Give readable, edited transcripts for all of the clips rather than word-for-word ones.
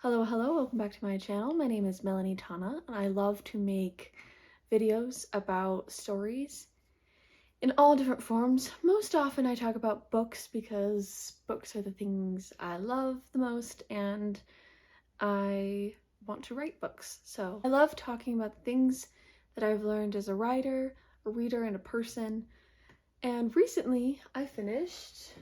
Hello, welcome back to my channel. My name is Melanie Tana, and I love to make videos about stories in all different forms. Most often I talk about books because books are the things I love the most, and I want to write books. So I love talking about the things that I've learned as a writer, a reader, and a person. And recently I finished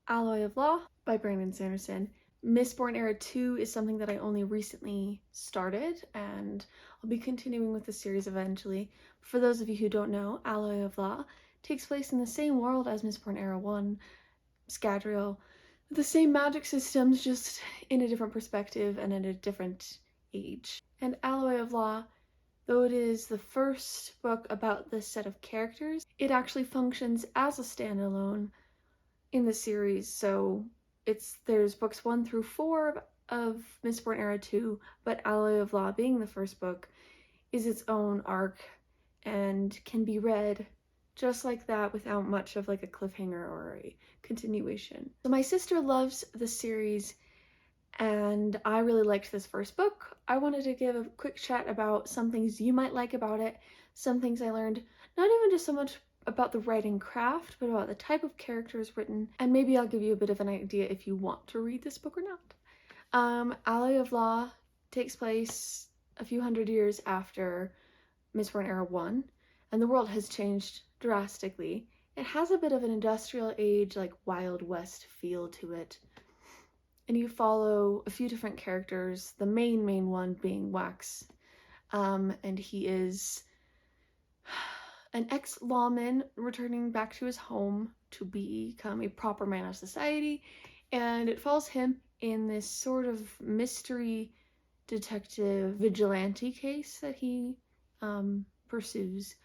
Alloy of Law by Brandon Sanderson. Mistborn Era 2 is something that I only recently started, and I'll be continuing with the series eventually. For those of you who don't know, Alloy of Law takes place in the same world as Mistborn Era 1, Scadrial, with the same magic systems, just in a different perspective and at a different age. And Alloy of Law, though it is the first book about this set of characters, it actually functions as a standalone in the series. So there's books 1 through 4 of Mistborn Era 2, but Alloy of Law, being the first book, is its own arc and can be read just like that without much of like a cliffhanger or a continuation. So my sister loves the series and I really liked this first book. I wanted to give a quick chat about some things you might like about it, some things I learned, not even just so much about the writing craft, but about the type of characters written, and maybe I'll give you a bit of an idea if you want to read this book or not. Alloy of Law takes place a few hundred years after Mistborn Era 1, and the world has changed drastically. It has a bit of an industrial age, like Wild West feel to it, and you follow a few different characters, the main one being Wax, and he is an ex-lawman returning back to his home to become a proper man of society, and it follows him in this sort of mystery detective vigilante case that he pursues,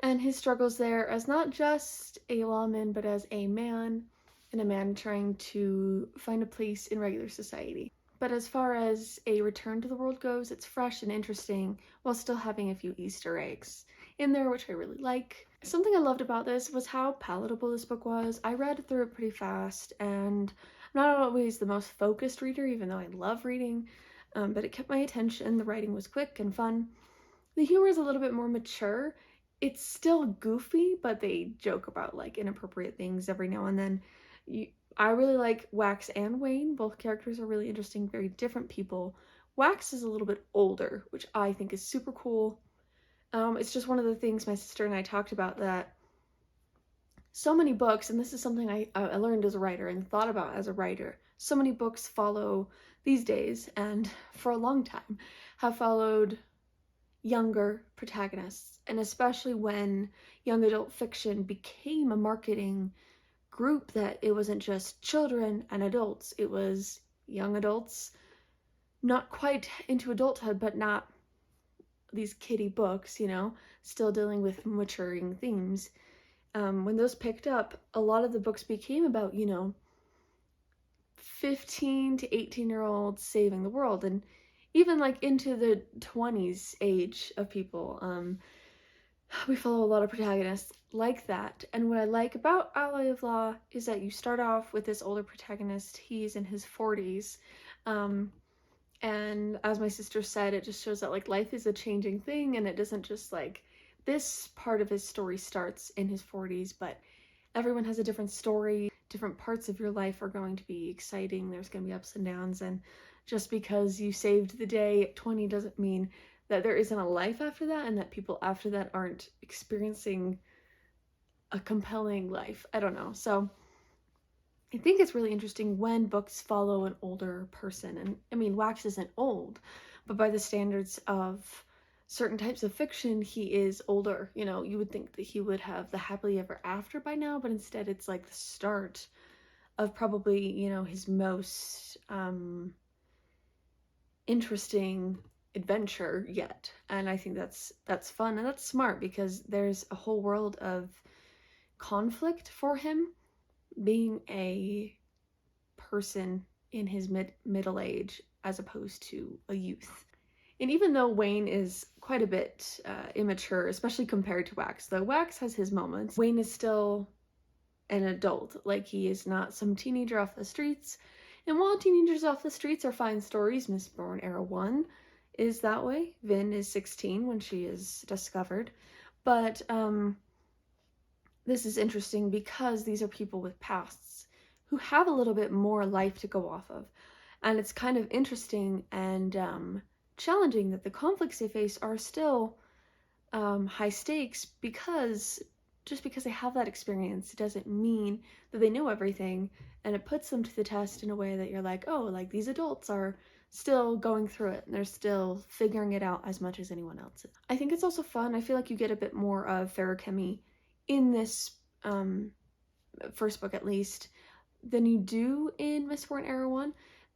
and his struggles there as not just a lawman but as a man, and a man trying to find a place in regular society. But as far as a return to the world goes, it's fresh and interesting while still having a few Easter eggs in there, which I really like. Something I loved about this was how palatable this book was. I read through it pretty fast, and I'm not always the most focused reader, even though I love reading, but it kept my attention. The writing was quick and fun. The humor is a little bit more mature. It's still goofy, but they joke about like inappropriate things every now and then. I really like Wax and Wayne. Both characters are really interesting, very different people. Wax is a little bit older, which I think is super cool. It's just one of the things my sister and I talked about, that so many books, and this is something I learned as a writer and thought about as a writer, so many books follow these days, and for a long time have followed younger protagonists, and especially when young adult fiction became a marketing group, that it wasn't just children and adults, it was young adults, not quite into adulthood, but not these kiddie books, you know, still dealing with maturing themes. When those picked up, a lot of the books became about, you know, 15 to 18-year-olds saving the world, and even like into the 20s age of people. We follow a lot of protagonists like that, and what I like about Alloy of Law is that you start off with this older protagonist. He's in his 40s, and as my sister said, it just shows that like life is a changing thing, and it doesn't just like this part of his story starts in his 40s, but everyone has a different story. Different parts of your life are going to be exciting. There's going to be ups and downs, and just because you saved the day at 20 doesn't mean that there isn't a life after that, and that people after that aren't experiencing a compelling life. I don't know. So I think it's really interesting when books follow an older person. And I mean, Wax isn't old, but by the standards of certain types of fiction, he is older. You know, you would think that he would have the happily ever after by now, but instead it's like the start of probably, you know, his most interesting adventure yet. And I think that's fun and that's smart, because there's a whole world of conflict for him, being a person in his middle age as opposed to a youth. And even though Wayne is quite a bit immature, especially compared to Wax, though Wax has his moments, Wayne is still an adult. Like, he is not some teenager off the streets, And while Teenagers Off the Streets are fine stories, Mistborn Era 1 is that way. Vin is 16 when she is discovered. But this is interesting because these are people with pasts who have a little bit more life to go off of. And it's kind of interesting and challenging that the conflicts they face are still high stakes, because just because they have that experience doesn't mean that they know everything, and it puts them to the test in a way that you're like, oh, like these adults are still going through it and they're still figuring it out as much as anyone else is. I think it's also fun. I feel like you get a bit more of feruchemy in this first book, at least, than you do in Mistborn Era 1.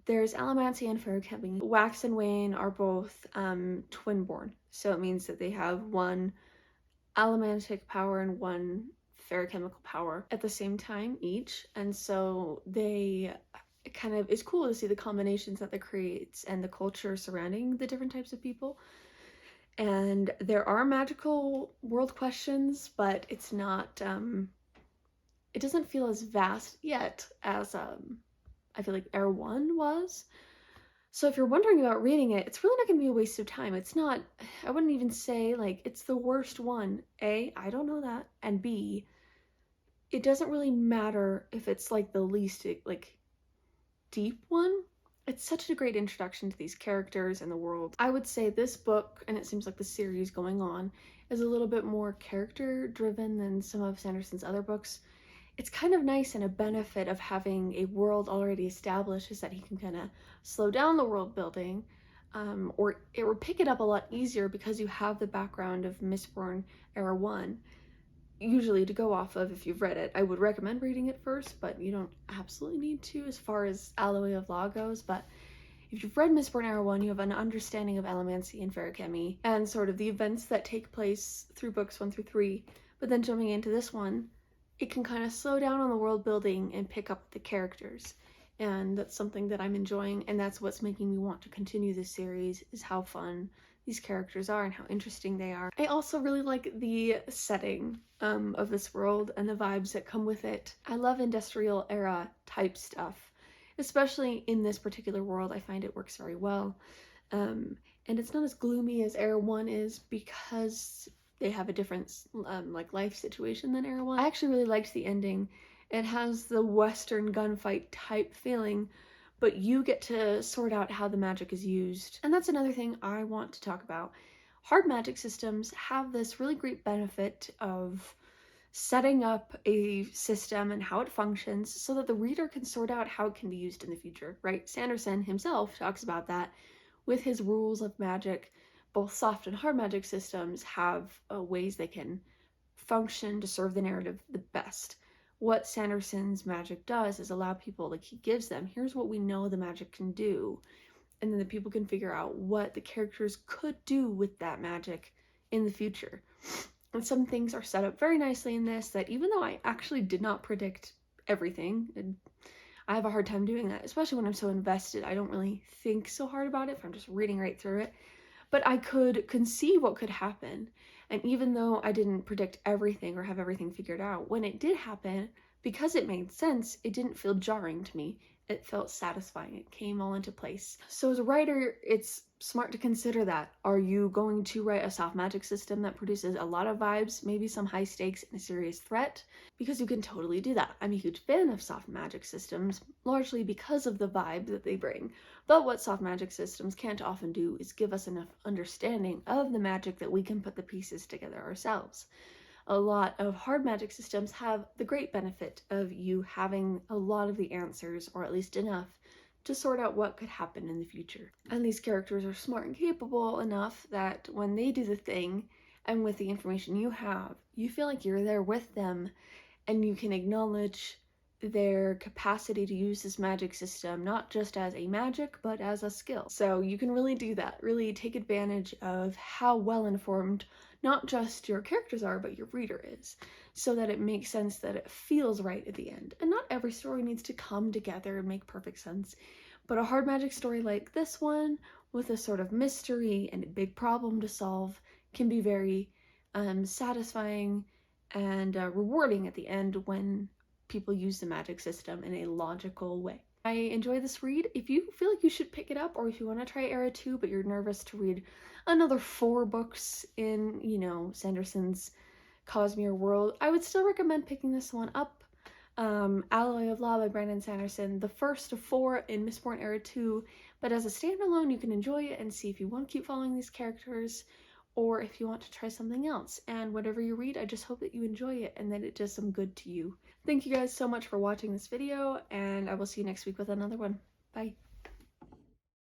There's allomancy and feruchemy. Wax and Wayne are both twin-born, so it means that they have one allomantic power and one feruchemical power at the same time each, and so they kind of, it's cool to see the combinations that that creates and the culture surrounding the different types of people. And there are magical world questions, but it's not it doesn't feel as vast yet as I feel like Era 1 was. So if you're wondering about reading it, it's really not going to be a waste of time. It's not, I wouldn't even say like it's the worst one. A, I don't know that. And B, it doesn't really matter if it's like the least like deep one. It's such a great introduction to these characters and the world. I would say this book, and it seems like the series going on, is a little bit more character driven than some of Sanderson's other books. It's kind of nice, and a benefit of having a world already established is that he can kind of slow down the world building, or it would pick it up a lot easier because you have the background of Mistborn Era 1 usually to go off of if you've read it. I would recommend reading it first, but you don't absolutely need to as far as Alloy of Law goes. But if you've read Mistborn Era 1, you have an understanding of allomancy and feruchemy and sort of the events that take place through books 1 through 3. But then jumping into this one, it can kind of slow down on the world building and pick up the characters. And that's something that I'm enjoying, and that's what's making me want to continue this series, is how fun these characters are and how interesting they are. I also really like the setting of this world and the vibes that come with it. I love industrial era type stuff, especially in this particular world. I find it works very well. And it's not as gloomy as Era 1 is because they have a different like life situation than Era 1. I actually really liked the ending. It has the Western gunfight type feeling, but you get to sort out how the magic is used. And that's another thing I want to talk about. Hard magic systems have this really great benefit of setting up a system and how it functions so that the reader can sort out how it can be used in the future, right? Sanderson himself talks about that with his rules of magic. Both soft and hard magic systems have ways they can function to serve the narrative the best. What Sanderson's magic does is allow people, like he gives them, here's what we know the magic can do, and then the people can figure out what the characters could do with that magic in the future. And some things are set up very nicely in this that even though I actually did not predict everything, and I have a hard time doing that, especially when I'm so invested. I don't really think so hard about it if I'm just reading right through it. But I could conceive what could happen. And even though I didn't predict everything or have everything figured out, when it did happen, because it made sense, it didn't feel jarring to me. It felt satisfying. It came all into place. So as a writer, it's smart to consider that. Are you going to write a soft magic system that produces a lot of vibes, maybe some high stakes and a serious threat? Because you can totally do that. I'm a huge fan of soft magic systems, largely because of the vibe that they bring. But what soft magic systems can't often do is give us enough understanding of the magic that we can put the pieces together ourselves. A lot of hard magic systems have the great benefit of you having a lot of the answers, or at least enough, to sort out what could happen in the future. And these characters are smart and capable enough that when they do the thing, and with the information you have, you feel like you're there with them, and you can acknowledge their capacity to use this magic system, not just as a magic, but as a skill. So you can really do that, really take advantage of how well informed not just your characters are, but your reader is, so that it makes sense, that it feels right at the end. And not every story needs to come together and make perfect sense, but a hard magic story like this one, with a sort of mystery and a big problem to solve, can be very satisfying and rewarding at the end when people use the magic system in a logical way. I enjoy this read. If you feel like you should pick it up, or if you want to try Era 2 but you're nervous to read another 4 books in, you know, Sanderson's Cosmere world, I would still recommend picking this one up. Alloy of Law by Brandon Sanderson, the first of 4 in Mistborn Era 2, but as a standalone you can enjoy it and see if you want to keep following these characters or if you want to try something else. And whatever you read, I just hope that you enjoy it and that it does some good to you. Thank you guys so much for watching this video, and I will see you next week with another one. Bye!